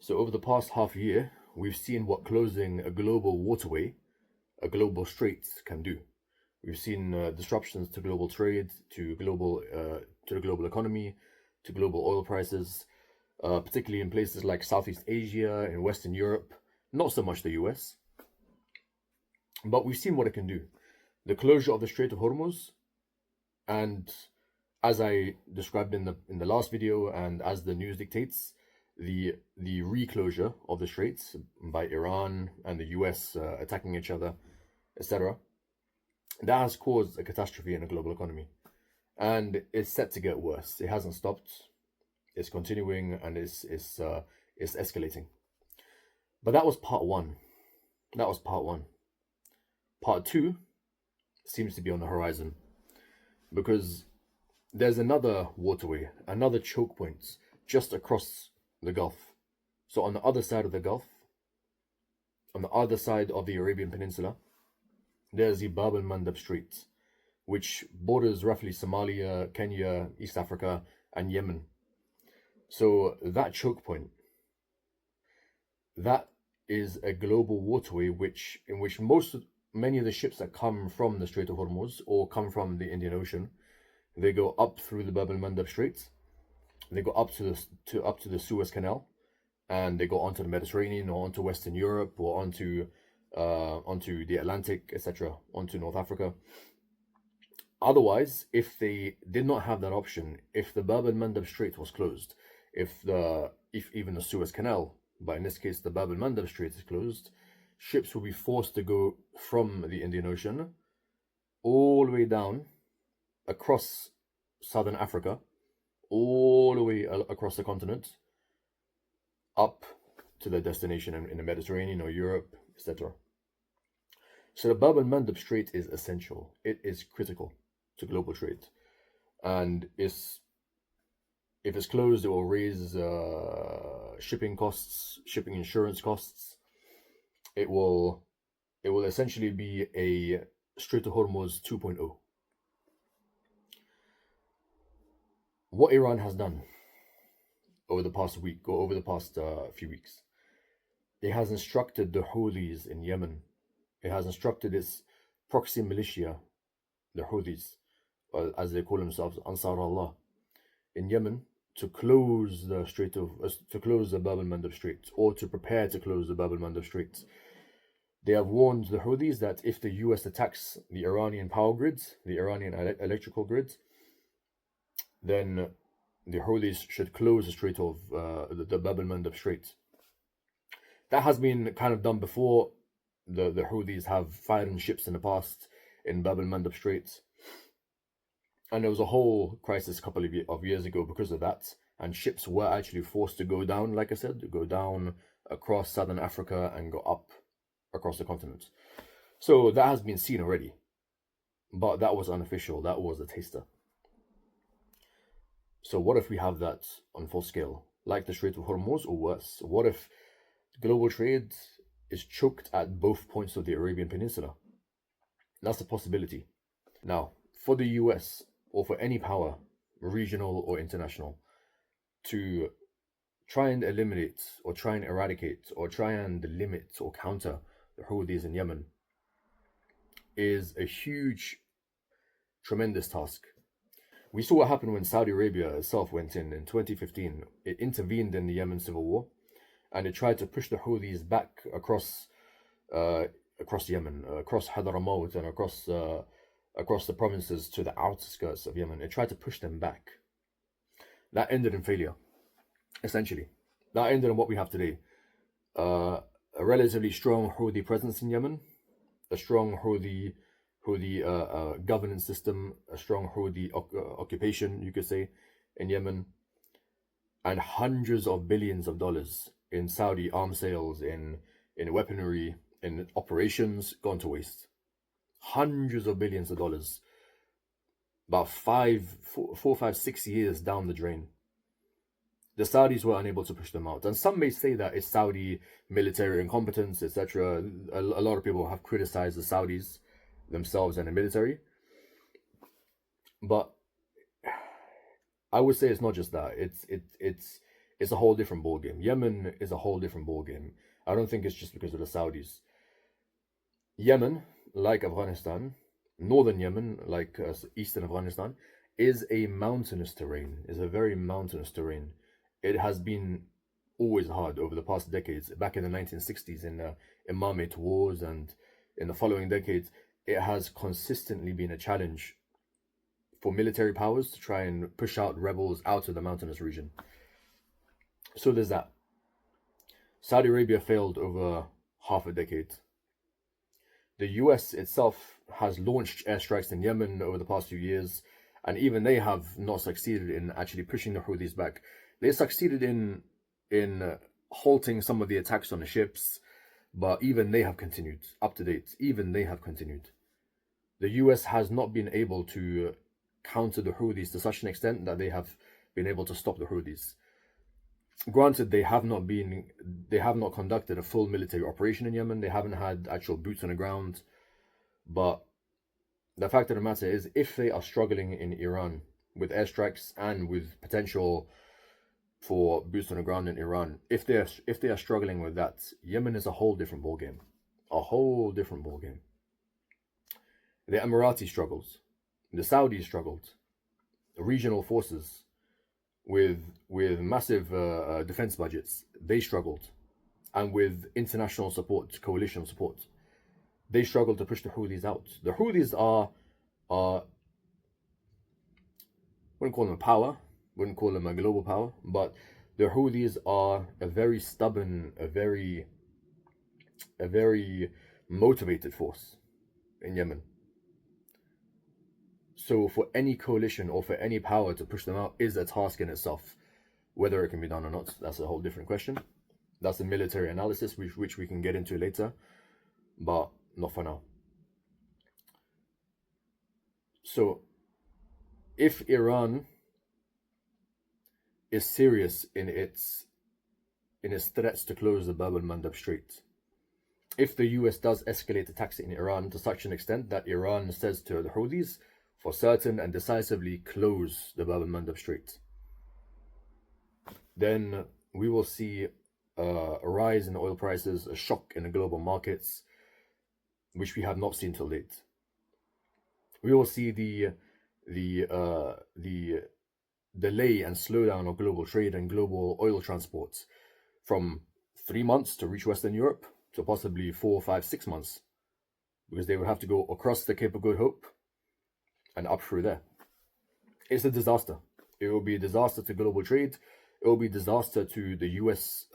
So over the past half year, we've seen what closing a global waterway, a global strait can do. We've seen disruptions to global trade, to the global economy, to global oil prices, particularly in places like Southeast Asia and Western Europe. Not so much the US, but we've seen what it can do. The closure of the Strait of Hormuz, and as I described in the last video, and as the news dictates, the reclosure of the straits by Iran and the US attacking each other, etc. That has caused a catastrophe in the global economy, and it's set to get worse. It hasn't stopped. It's continuing, and it's escalating. But that was part one. That was part one. Part two seems to be on the horizon, because there's another waterway, another choke point just across the Gulf. So on the other side of the Gulf, on the other side of the Arabian Peninsula, there's the Bab el-Mandeb Strait, which borders roughly Somalia, Kenya, East Africa, and Yemen. So that choke point, that is a global waterway in which many of the ships that come from the Strait of Hormuz or come from the Indian Ocean, they go up through the Bab el-Mandeb Strait, they go up to the Suez Canal, and they go onto the Mediterranean or onto Western Europe or onto the Atlantic, etc., onto North Africa. Otherwise, if they did not have that option, if the Bab el-Mandeb Strait was closed, if even the Suez Canal, but in this case the Bab el-Mandeb Strait is closed, ships will be forced to go from the Indian Ocean all the way down across southern Africa, all the way across the continent, up to their destination in the Mediterranean or Europe, etc. So the Bab el-Mandeb Strait is essential. It is critical to global trade, and if it's closed, it will raise shipping costs, shipping insurance costs. It will essentially be a Strait of Hormuz 2.0. What Iran has done over the past week or over the past few weeks, it has instructed the Houthis in Yemen, it has instructed its proxy militia, the Houthis, as they call themselves, Ansar Allah, in Yemen, to close the Bab el-Mandeb Strait, or to prepare to close the Bab el-Mandeb Strait. They have warned the Houthis that if the US attacks the Iranian power grids, the Iranian electrical grids, then the Houthis should close the Strait of the Bab el-Mandeb Strait. That has been kind of done before. The Houthis have fired ships in the past in Bab el-Mandeb Strait, and there was a whole crisis a couple of years ago because of that, and ships were actually forced to go down, like I said, to go down across southern Africa and go up across the continent. So that has been seen already, but that was unofficial. That was a taster. So what if we have that on full scale, like the Strait of Hormuz, or worse? What if global trade is choked at both points of the Arabian Peninsula? That's a possibility. Now, for the US, or for any power, regional or international, to try and eliminate, or try and eradicate, or try and limit or counter the Houthis in Yemen, is a huge, tremendous task. We saw what happened when Saudi Arabia itself went in 2015. It intervened in the Yemen civil war, and it tried to push the Houthis back across Yemen, across Hadramaut, and across the provinces to the outskirts of Yemen. It tried to push them back. That ended in failure, essentially. That ended in what we have today. A relatively strong Houthi presence in Yemen, a strong Houthi governance system, a strong Houthi occupation, you could say, in Yemen, and hundreds of billions of dollars in Saudi arms sales, in weaponry, in operations gone to waste. Hundreds of billions of dollars, about 4, 5, 6 years down the drain. The Saudis were unable to push them out. And some may say that it's Saudi military incompetence, etc. A lot of people have criticized the Saudis themselves and the military. But I would say it's not just that. it's a whole different ballgame. Yemen is a whole different ballgame. I don't think it's just because of the Saudis. Yemen, like Afghanistan, northern Yemen, like eastern Afghanistan, is a mountainous terrain, is a very mountainous terrain. It has been always hard over the past decades. Back in the 1960s, in Imamate wars, and in the following decades, it has consistently been a challenge for military powers to try and push out rebels out of the mountainous region. So there's that. Saudi Arabia failed over half a decade. The US itself has launched airstrikes in Yemen over the past few years, and even they have not succeeded in actually pushing the Houthis back. They succeeded in halting some of the attacks on the ships, but even they have continued, up to date. Even they have continued. The US has not been able to counter the Houthis to such an extent that they have been able to stop the Houthis. Granted, they have not conducted a full military operation in Yemen. They haven't had actual boots on the ground. But the fact of the matter is, if they are struggling in Iran with airstrikes and with potential for boots on the ground in Iran, if they are struggling with that, Yemen is a whole different ballgame. A whole different ballgame. The Emirati struggles. The Saudis struggled. The regional forces with massive defense budgets, they struggled. And with international support, coalition support, they struggled to push the Houthis out. The Houthis are wouldn't call them a power, wouldn't call them a global power, but the Houthis are a very stubborn, a very motivated force in Yemen. So for any coalition or for any power to push them out is a task in itself. Whether it can be done or not, that's a whole different question. That's a military analysis, which we can get into later, but not for now. So if Iran is serious in its threats to close the Bab el-Mandeb Strait, if the US does escalate attacks in Iran to such an extent that Iran says to the Houthis, for certain and decisively close the Bab el-Mandeb Strait, then we will see a rise in oil prices, a shock in the global markets, which we have not seen till date. We will see the delay and slowdown of global trade and global oil transports from 3 months to reach Western Europe to possibly 4, 5, 6 months, because they would have to go across the Cape of Good Hope and up through there. It's a disaster. It will be a disaster to global trade. It will be a disaster to the US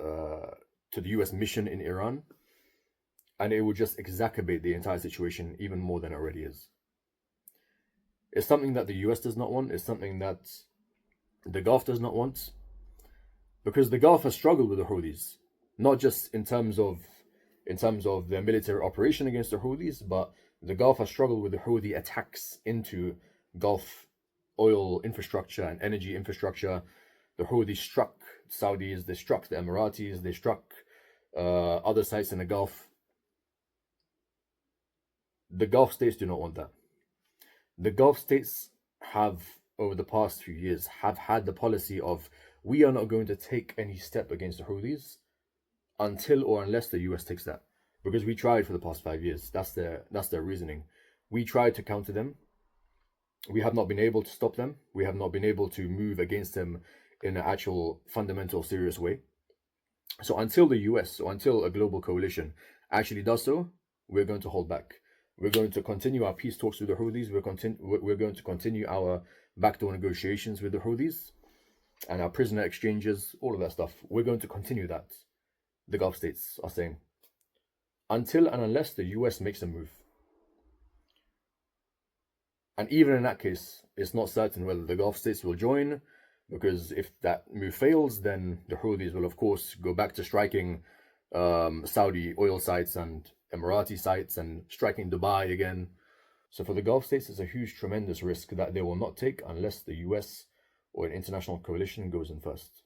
mission in Iran, and it will just exacerbate the entire situation even more than it already is. It's something that the US does not want. It's something that the Gulf does not want, because the Gulf has struggled with the Houthis, not just in terms of their military operation against the Houthis, but the Gulf has struggled with the Houthi attacks into Gulf oil infrastructure and energy infrastructure. The Houthis struck Saudis, they struck the Emiratis, they struck other sites in the Gulf. The Gulf states do not want that. The Gulf states have, over the past few years, have had the policy of, we are not going to take any step against the Houthis until or unless the US takes that. Because we tried for the past 5 years. That's their reasoning. We tried to counter them. We have not been able to stop them. We have not been able to move against them in an actual fundamental serious way. So until the US or until a global coalition actually does so, we're going to hold back. We're going to continue our peace talks with the Houthis. We're going to continue our backdoor negotiations with the Houthis and our prisoner exchanges, all of that stuff. We're going to continue that, the Gulf states are saying, until and unless the US makes a move. And even in that case, it's not certain whether the Gulf states will join, because if that move fails, then the Houthis will, of course, go back to striking Saudi oil sites and Emirati sites and striking Dubai again. So for the Gulf states, it's a huge, tremendous risk that they will not take unless the US or an international coalition goes in first.